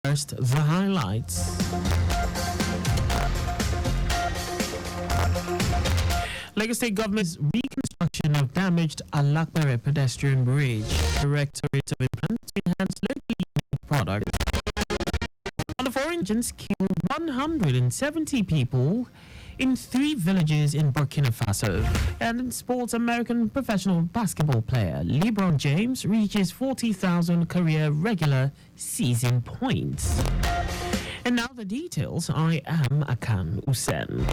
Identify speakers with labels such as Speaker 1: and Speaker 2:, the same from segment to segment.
Speaker 1: First, the highlights. Lagos State government's reconstruction of damaged Alakpere pedestrian bridge. Directorate of Employment to enhance locally made products. On the foreign agents killed 170 people in 3 villages in Burkina Faso. And in sports, American professional basketball player LeBron James reaches 40,000 career regular season points. And now the details. I am Akan Usen.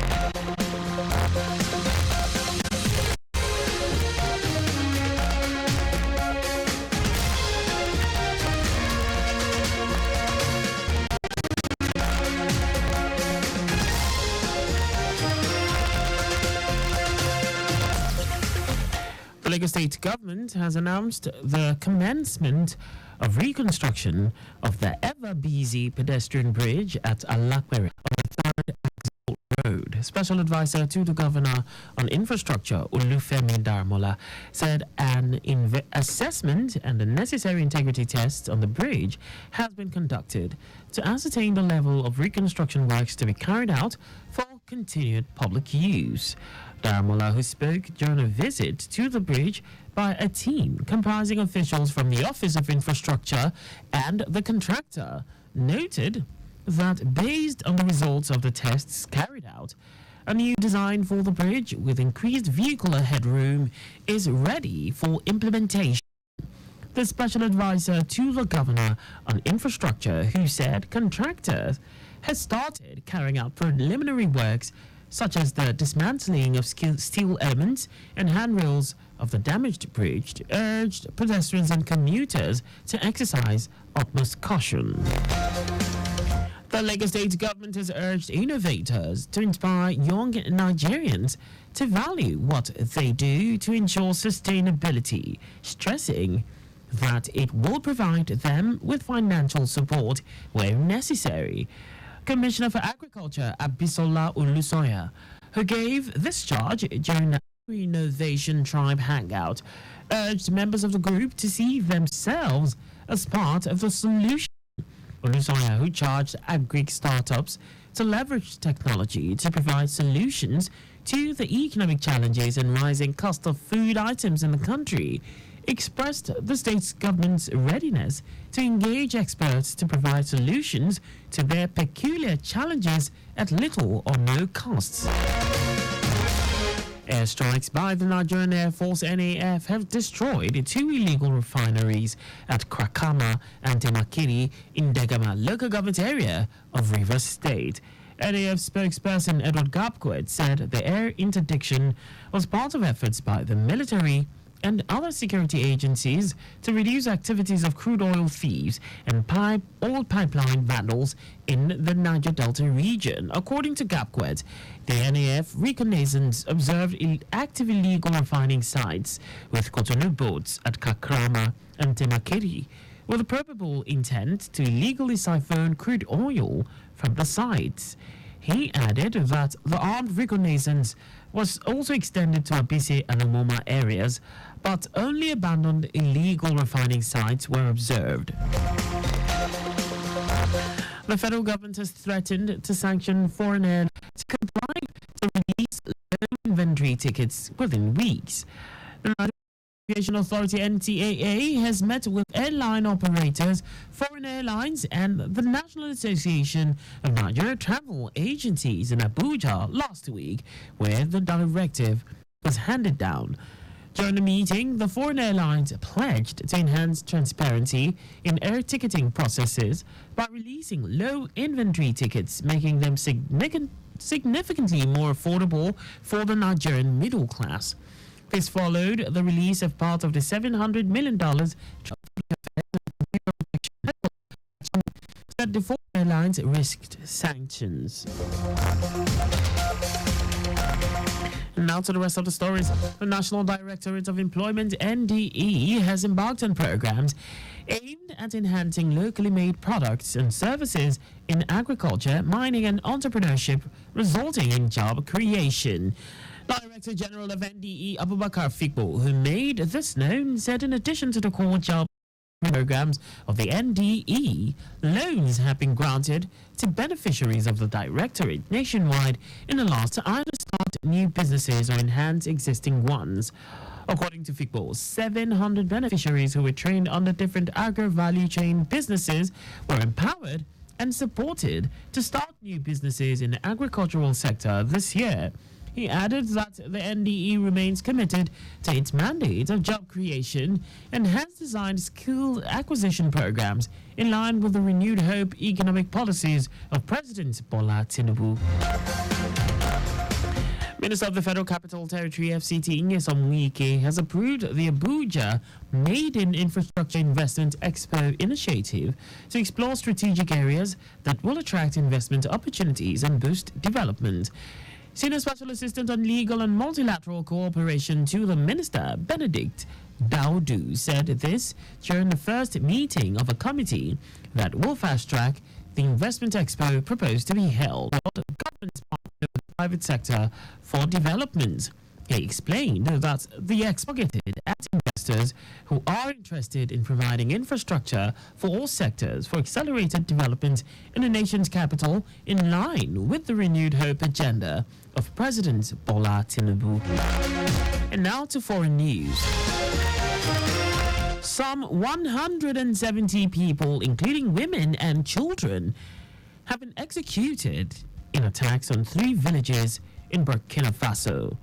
Speaker 1: The Lagos State government has announced the commencement of reconstruction of the ever-busy pedestrian bridge at Alakpere on the 3rd Axle Road. Special advisor to the governor on infrastructure, Olufemi Daramola, said an assessment and the necessary integrity tests on the bridge has been conducted to ascertain the level of reconstruction works to be carried out for continued public use. Daramola, who spoke during a visit to the bridge by a team comprising officials from the Office of Infrastructure and the contractor, noted that based on the results of the tests carried out, a new design for the bridge with increased vehicular headroom is ready for implementation. The special advisor to the governor on infrastructure, who said contractors has started carrying out preliminary works such as the dismantling of steel elements and handrails of the damaged bridge, urged pedestrians and commuters to exercise utmost caution. The Lagos State government has urged innovators to inspire young Nigerians to value what they do to ensure sustainability, stressing that it will provide them with financial support where necessary. Commissioner for Agriculture Abisola Olusoya, who gave this charge during the Innovation Tribe Hangout, urged members of the group to see themselves as part of the solution. Olusoya, who charged agri startups to leverage technology to provide solutions to the economic challenges and rising cost of food items in the country, expressed the state's government's readiness to engage experts to provide solutions to their peculiar challenges at little or no costs. Airstrikes by the Nigerian Air Force NAF have destroyed 2 illegal refineries at Krakama and Temakiri in Degama local government area of Rivers State. NAF spokesperson Edward Gapquet said the air interdiction was part of efforts by the military and other security agencies to reduce activities of crude oil thieves and oil pipeline vandals in the Niger Delta region. According to Gapquet, the NAF reconnaissance observed active illegal refining sites with Cotonou boats at Kakrama and Temakiri, with a probable intent to illegally siphon crude oil from the sites. He added that the armed reconnaissance was also extended to Abise and Omoma areas, but only abandoned illegal refining sites were observed. The federal government has threatened to sanction foreign airlines to comply to release low inventory tickets within weeks. The Aviation Authority NTAA has met with airline operators, foreign airlines, and the National Association of Nigeria Travel Agencies in Abuja last week, where the directive was handed down. During the meeting, the foreign airlines pledged to enhance transparency in air ticketing processes by releasing low inventory tickets, making them significantly more affordable for the Nigerian middle class. This followed the release of part of the $700 million that the foreign airlines risked sanctions. And now to the rest of the stories. The National Directorate of Employment, NDE, has embarked on programs aimed at enhancing locally made products and services in agriculture, mining and entrepreneurship, resulting in job creation. Director General of NDE, Abubakar Fikbo, who made this known, said in addition to the core job programs of the NDE, loans have been granted to beneficiaries of the directorate nationwide in the last to either start new businesses or enhance existing ones. According to FICBO, 700 beneficiaries who were trained under different agro-value chain businesses were empowered and supported to start new businesses in the agricultural sector this year. He added that the NDE remains committed to its mandate of job creation and has designed skill acquisition programs in line with the renewed hope economic policies of President Bola Tinubu. Minister of the Federal Capital Territory FCT Nyesom Wike has approved the Abuja Maiden Infrastructure Investment Expo initiative to explore strategic areas that will attract investment opportunities and boost development. Senior Special Assistant on Legal and Multilateral Cooperation to the Minister, Benedict Daudu, said this during the first meeting of a committee that will fast-track the investment expo proposed to be held by the government's partner with the private sector for development. He explained that the expo targeted at investors who are interested in providing infrastructure for all sectors for accelerated development in the nation's capital in line with the renewed hope agenda of President Bola Tinubu. And now to foreign news. Some 170 people, including women and children, have been executed in attacks on 3 villages in Burkina Faso.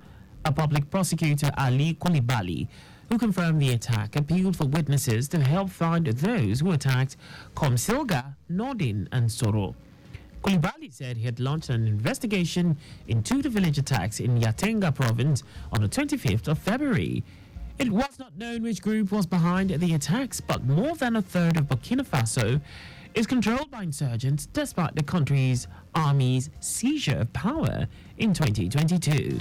Speaker 1: A public prosecutor, Ali Koulibaly, who confirmed the attack, appealed for witnesses to help find those who attacked Komsilga, Nordin, and Soro. Koulibaly said he had launched an investigation into the village attacks in Yatenga province on the 25th of February. It was not known which group was behind the attacks, but more than a third of Burkina Faso is controlled by insurgents despite the country's army's seizure of power in 2022.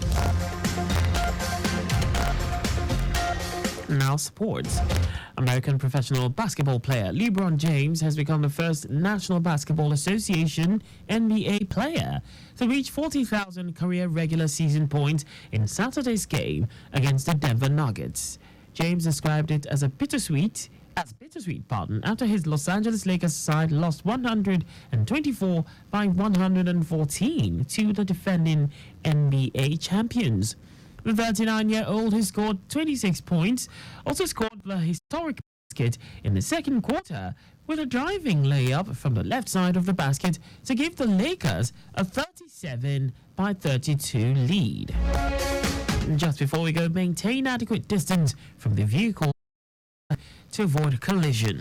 Speaker 1: Now sports. American professional basketball player LeBron James has become the first National Basketball Association NBA player to reach 40,000 career regular season points in Saturday's game against the Denver Nuggets. James described it as bittersweet after his Los Angeles Lakers side lost 124 by 114 to the defending NBA champions. The 39-year-old, who scored 26 points, also scored the historic basket in the second quarter with a driving layup from the left side of the basket to give the Lakers a 37 by 32 lead. Just before we go, maintain adequate distance from the vehicle to avoid collision.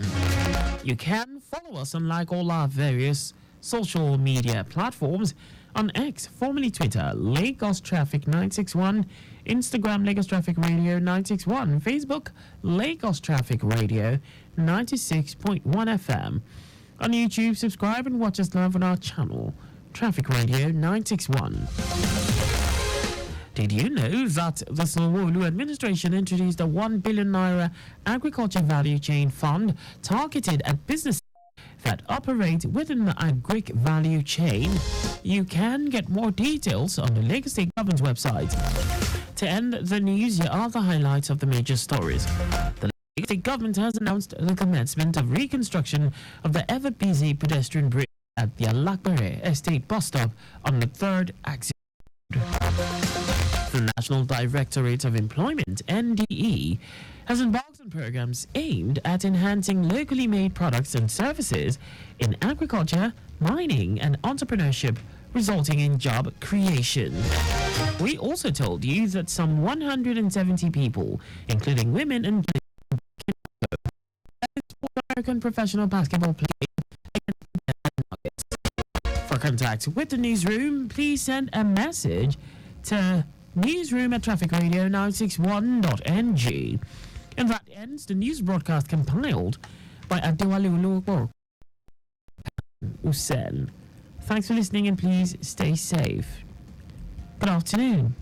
Speaker 1: You can follow us on like all our various social media platforms on X, formerly Twitter, Lagos Traffic 961, Instagram, Lagos Traffic Radio 961, Facebook, Lagos Traffic Radio 96.1 FM. On YouTube, subscribe and watch us live on our channel, Traffic Radio 961. Did you know that the Sanwo-Olu administration introduced a 1 billion naira agriculture value chain fund targeted at businesses that operate within the agric value chain? You can get more details on the Lagos State Government's website. To end the news, here are the highlights of the major stories. The Lagos State Government has announced the commencement of reconstruction of the ever-busy pedestrian bridge at the Alakbere Estate bus stop on the 3rd axis. The National Directorate of Employment, NDE, has embarked on programs aimed at enhancing locally made products and services in agriculture, mining, and entrepreneurship, resulting in job creation. We also told you that some 170 people, including women and American professional basketball players. For contact with the newsroom, please send a message to newsroom@trafficradio961.ng. And that ends the news broadcast compiled by Akan Usen. Thanks for listening and please stay safe. Good afternoon.